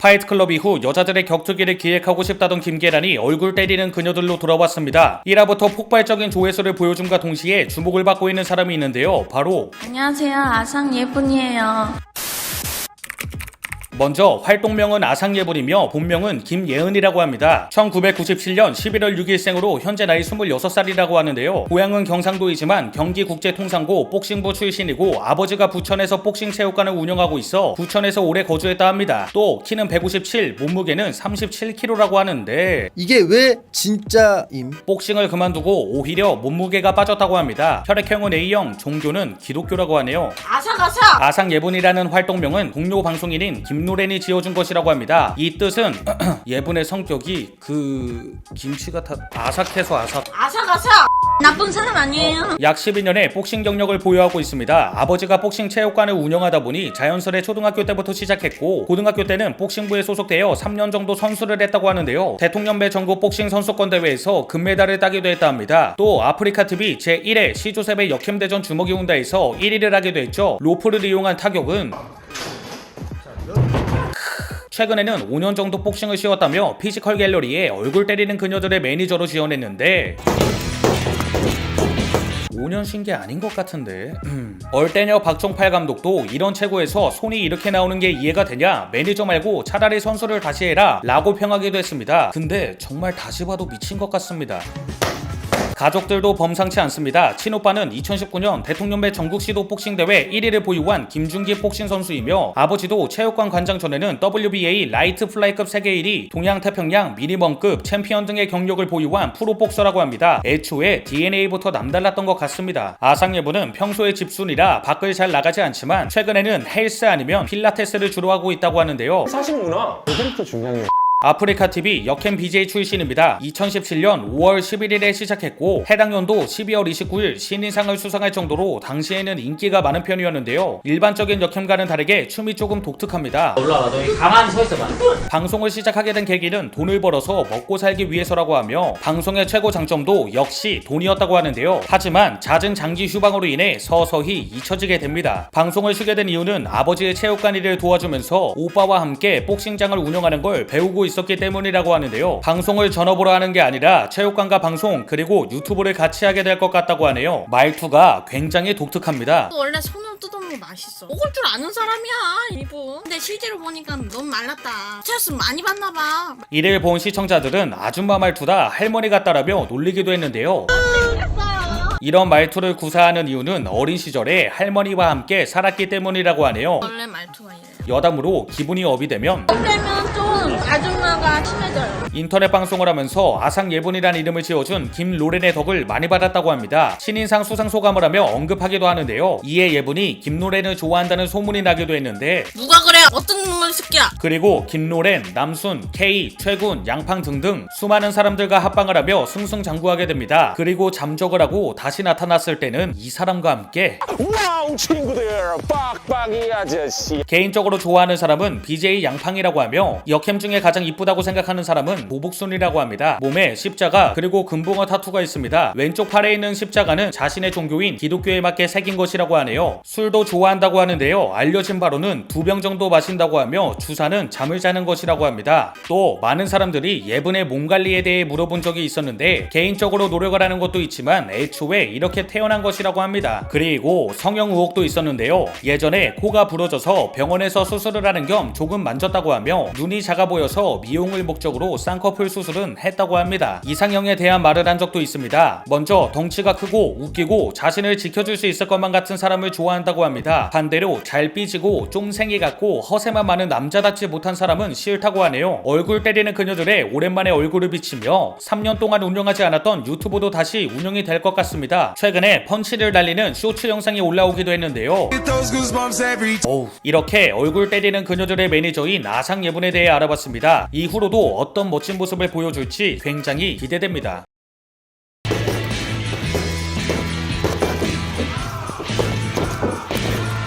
파이트클럽 이후 여자들의 격투기를 기획하고 싶다던 김계란이 얼굴 때리는 그녀들로 돌아왔습니다. 1화부터 폭발적인 조회수를 보여줌과 동시에 주목을 받고 있는 사람이 있는데요. 바로 안녕하세요. 아상 예쁜이에요. 먼저 활동명은 아상예분이며 본명은 김예은이라고 합니다. 1997년 11월 6일생으로 현재 나이 26살이라고 하는데요. 고향은 경상도이지만 경기국제통상고 복싱부 출신이고 아버지가 부천에서 복싱체육관을 운영하고 있어 부천에서 오래 거주했다 합니다. 또 키는 157, 몸무게는 37kg라고 하는데 이게 왜 진짜임? 복싱을 그만두고 오히려 몸무게가 빠졌다고 합니다. 혈액형은 A형, 종교는 기독교라고 하네요. 아삭아삭! 아상예분이라는 활동명은 동료 방송인인 김노렌이 지어준 것이라고 합니다. 이 뜻은 예분의 성격이 김치 같아 아삭해서 아삭아삭! 나쁜 사람 아니에요. 약 12년의 복싱 경력을 보유하고 있습니다. 아버지가 복싱 체육관을 운영하다 보니 자연스레 초등학교 때부터 시작했고 고등학교 때는 복싱부에 소속되어 3년 정도 선수를 했다고 하는데요. 대통령배 전국 복싱 선수권 대회에서 금메달을 따기도 했다 합니다. 또 아프리카TV 제1회 시조셉의 역캠대전 주먹이 온다에서 1위를 하기도 했죠. 로프를 이용한 타격은 최근에는 5년 정도 복싱을 쉬었다며 피지컬 갤러리에 얼굴 때리는 그녀들의 매니저로 지원했는데 5년 쉰 게 아닌 것 같은데 얼때녀 박종팔 감독도 이런 체구에서 손이 이렇게 나오는 게 이해가 되냐, 매니저 말고 차라리 선수를 다시 해라 라고 평하기도 했습니다. 근데 정말 다시 봐도 미친 것 같습니다. 가족들도 범상치 않습니다. 친오빠는 2019년 대통령배 전국시도 복싱대회 1위를 보유한 김준기 복싱 선수이며 아버지도 체육관 관장 전에는 WBA 라이트 플라이급 세계 1위, 동양태평양 미니멈급 챔피언 등의 경력을 보유한 프로복서라고 합니다. 애초에 DNA부터 남달랐던 것 같습니다. 아상예분은 평소에 집순이라 밖을 잘 나가지 않지만 최근에는 헬스 아니면 필라테스를 주로 하고 있다고 하는데요. 사시는구나. 그때부터 중요해요. 아프리카TV 역캠 BJ 출신입니다. 2017년 5월 11일에 시작했고 해당 연도 12월 29일 신인상을 수상할 정도로 당시에는 인기가 많은 편이었는데요. 일반적인 역캠과는 다르게 춤이 조금 독특합니다. 올라와, 너 가만히 서 있어봐. 방송을 시작하게 된 계기는 돈을 벌어서 먹고 살기 위해서라고 하며 방송의 최고 장점도 역시 돈이었다고 하는데요. 하지만 잦은 장기 휴방으로 인해 서서히 잊혀지게 됩니다. 방송을 쉬게 된 이유는 아버지의 체육관 일을 도와주면서 오빠와 함께 복싱장을 운영하는 걸 배우고 있었기 때문이라고 하는데요. 방송을 전업으로 하는 게 아니라 체육관과 방송 그리고 유튜브를 같이 하게 될 것 같다고 하네요. 말투가 굉장히 독특합니다. 원래 손으로 뜯어먹는 거 맛있어. 먹을 줄 아는 사람이야 이분. 근데 실제로 보니까 너무 말랐다. 스트레스 많이 받나봐. 이를 본 시청자들은 아줌마 말투다, 할머니 같다라며 놀리기도 했는데요. 이런 말투를 구사하는 이유는 어린 시절에 할머니와 함께 살았기 때문이라고 하네요. 원래 말투가 이래요. 여담으로 기분이 업이 되면 그러면 좀 아줌마가 심해져요. 인터넷 방송을 하면서 아상예분이라는 이름을 지어준 김로렌의 덕을 많이 받았다고 합니다. 신인상 수상 소감을 하며 언급하기도 하는데요. 이에 예분이 김로렌을 좋아한다는 소문이 나기도 했는데 누가 그래? 어떤 놈의 새끼야? 그리고 김로렌, 남순, K, 최군, 양팡 등등 수많은 사람들과 합방을 하며 승승장구하게 됩니다. 그리고 잠적을 하고 다시 나타났을 때는 이 사람과 함께 와우 친구들 빡빡이 아저씨. 개인적으로 좋아하는 사람은 BJ 양팡이라고 하며 역캠 중에 가장 이쁘다고 생각하는 사람은 보복순이라고 합니다. 몸에 십자가 그리고 금붕어 타투가 있습니다. 왼쪽 팔에 있는 십자가는 자신의 종교인 기독교에 맞게 새긴 것이라고 하네요. 술도 좋아한다고 하는데요. 알려진 바로는 2병 정도 마신다고 하며 주사는 잠을 자는 것이라고 합니다. 또 많은 사람들이 예분의 몸 관리에 대해 물어본 적이 있었는데 개인적으로 노력을 하는 것도 있지만 애초에 이렇게 태어난 것이라고 합니다. 그리고 성형 의혹도 있었는데요. 예전에 코가 부러져서 병원에서 수술을 하는 겸 조금 만졌다고 하며 눈이 작아 보여서 미용을 목적으로 쌍꺼풀 수술은 했다고 합니다. 이상형에 대한 말을 한 적도 있습니다. 먼저 덩치가 크고 웃기고 자신을 지켜줄 수 있을 것만 같은 사람을 좋아한다고 합니다. 반대로 잘 삐지고 쫑생이 같고 허세만 많은 남자답지 못한 사람은 싫다고 하네요. 얼굴 때리는 그녀들의 오랜만에 얼굴을 비치며 3년 동안 운영하지 않았던 유튜브도 다시 운영이 될 것 같습니다. 최근에 펀치를 날리는 쇼츠 영상이 올라오기도 했는데요. 이렇게 얼굴 때리는 그녀들의 매니저인 아상예분에 대해 알아봤습니다. 이후로도 어떤 멋진 모습을 보여줄지 굉장히 기대됩니다.